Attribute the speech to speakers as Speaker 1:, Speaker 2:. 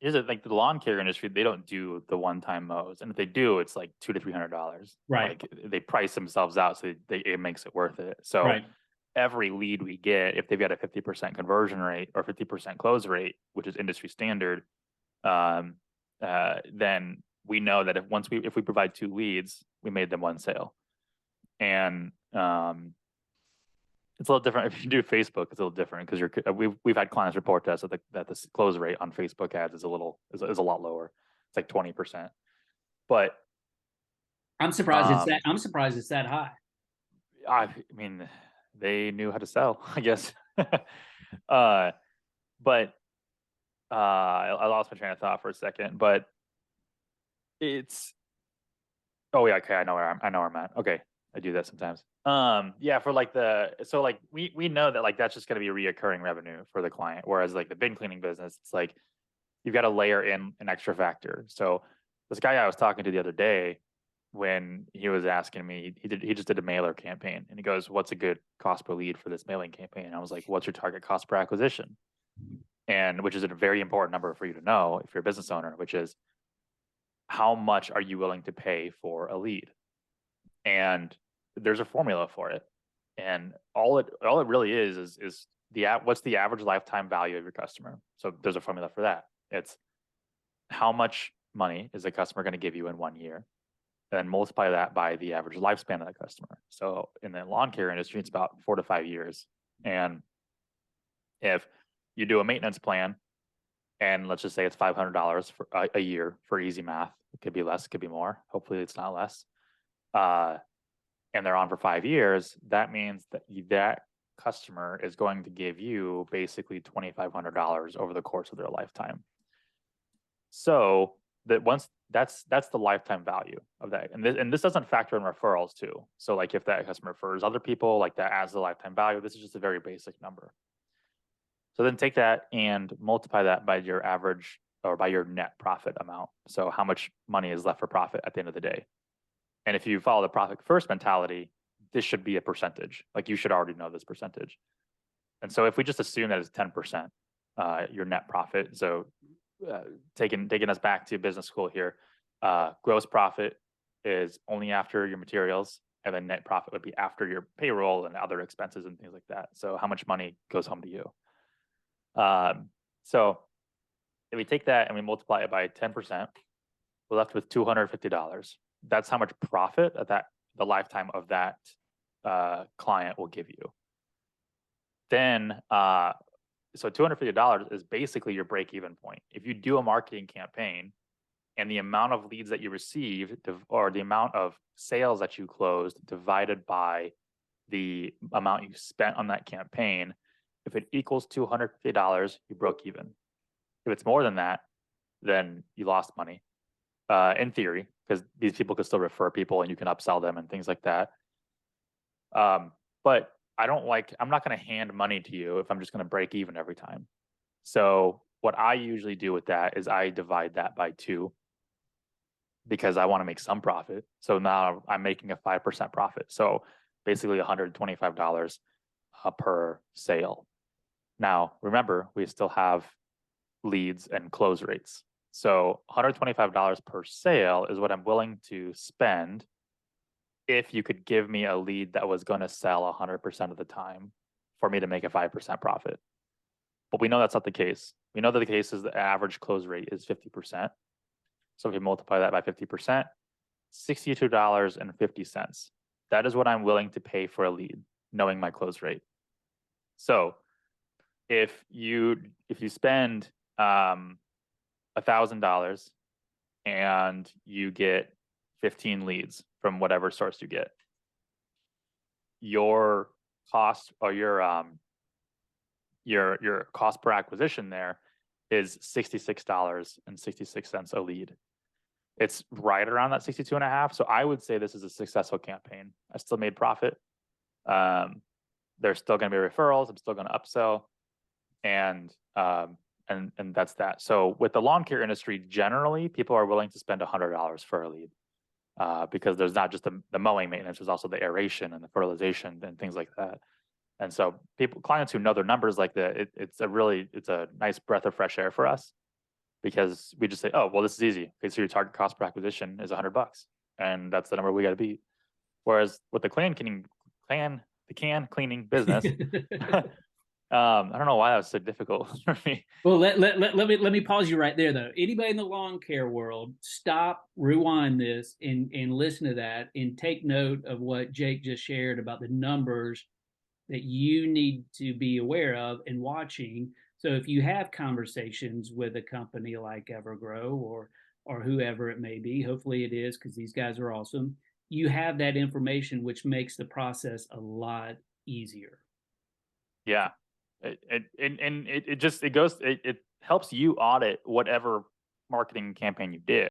Speaker 1: Here's it, like the lawn care industry, they don't do the one-time mows, and if they do, it's like $200 to $300.
Speaker 2: Right,
Speaker 1: Like they price themselves out, so it makes it worth it. So
Speaker 2: right.
Speaker 1: every lead we get, if they've got a 50% conversion rate or 50% close rate, which is industry standard, um, then we know that if we provide two leads, we made them one sale. And it's a little different if you do Facebook. It's a little different because we've had clients report to us that the close rate on Facebook ads is a lot lower. It's like 20%. But
Speaker 2: I'm surprised it's that high.
Speaker 1: I mean, they knew how to sell, I guess. uh, but I lost my train of thought for a second. But it's oh yeah, okay, I know where I'm at. Okay, I do that sometimes. Yeah, for like we know that like that's just going to be reoccurring revenue for the client. Whereas like the bin cleaning business, it's like you've got to layer in an extra factor. So this guy I was talking to the other day, when he was asking me, he just did a mailer campaign, and he goes, "What's a good cost per lead for this mailing campaign?" And I was like, "What's your target cost per acquisition?" And which is a very important number for you to know if you're a business owner, which is how much are you willing to pay for a lead? And there's a formula for it. And all it really is what's the average lifetime value of your customer. So there's a formula for that. It's how much money is a customer going to give you in 1 year, and then multiply that by the average lifespan of that customer. So in the lawn care industry, it's about 4 to 5 years. And if you do a maintenance plan, and let's just say it's $500 for a year for easy math, it could be less, it could be more. Hopefully, it's not less. Uh, and they're on for 5 years. That means that customer is going to give you basically $2,500 over the course of their lifetime. So that once that's the lifetime value of that, and this doesn't factor in referrals too. So like if that customer refers other people, like that adds the lifetime value. This is just a very basic number. So then take that and multiply that by your average or by your net profit amount. So how much money is left for profit at the end of the day? And if you follow the profit first mentality, this should be a percentage. Like you should already know this percentage. And so if we just assume that it's 10%, your net profit. So taking us back to business school here, gross profit is only after your materials, and then net profit would be after your payroll and other expenses and things like that. So how much money goes home to you? So if we take that and we multiply it by 10%, we're left with $250. That's how much profit that the lifetime of that client will give you. Then, so $250 is basically your break-even point. If you do a marketing campaign and the amount of leads that you receive or the amount of sales that you closed divided by the amount you spent on that campaign, if it equals $250, you broke even. If it's more than that, then you lost money, in theory, because these people could still refer people and you can upsell them and things like that. But I'm not going to hand money to you if I'm just going to break even every time. So what I usually do with that is I divide that by two because I want to make some profit. So now I'm making a 5% profit. So basically $125 per sale. Now, remember, we still have leads and close rates. So $125 per sale is what I'm willing to spend if you could give me a lead that was going to sell 100% of the time for me to make a 5% profit. But we know that's not the case. We know that the case is the average close rate is 50%. So if you multiply that by 50%, $62.50. That is what I'm willing to pay for a lead, knowing my close rate. So if you spend $1,000 and you get 15 leads from whatever source you get, your cost or your cost per acquisition there is $66.66 a lead. It's right around that 62 and a half. So I would say this is a successful campaign. I still made profit. There's still going to be referrals. I'm still going to upsell, and that's that. So with the lawn care industry, generally people are willing to spend $100 for a lead, because there's not just the mowing maintenance, there's also the aeration and the fertilization and things like that. And so clients who know their numbers like that, it's a nice breath of fresh air for us, because we just say, oh, well, this is easy. Okay, so your target cost per acquisition is $100, and that's the number we got to beat. Whereas with the can cleaning business, I don't know why that was so difficult for me.
Speaker 2: Well, let me pause you right there though. Anybody in the lawn care world, stop, rewind this, and listen to that, and take note of what Jake just shared about the numbers that you need to be aware of and watching. So if you have conversations with a company like Evergrow or whoever it may be, hopefully it is because these guys are awesome. You have that information, which makes the process a lot easier.
Speaker 1: Yeah, it helps you audit whatever marketing campaign you did.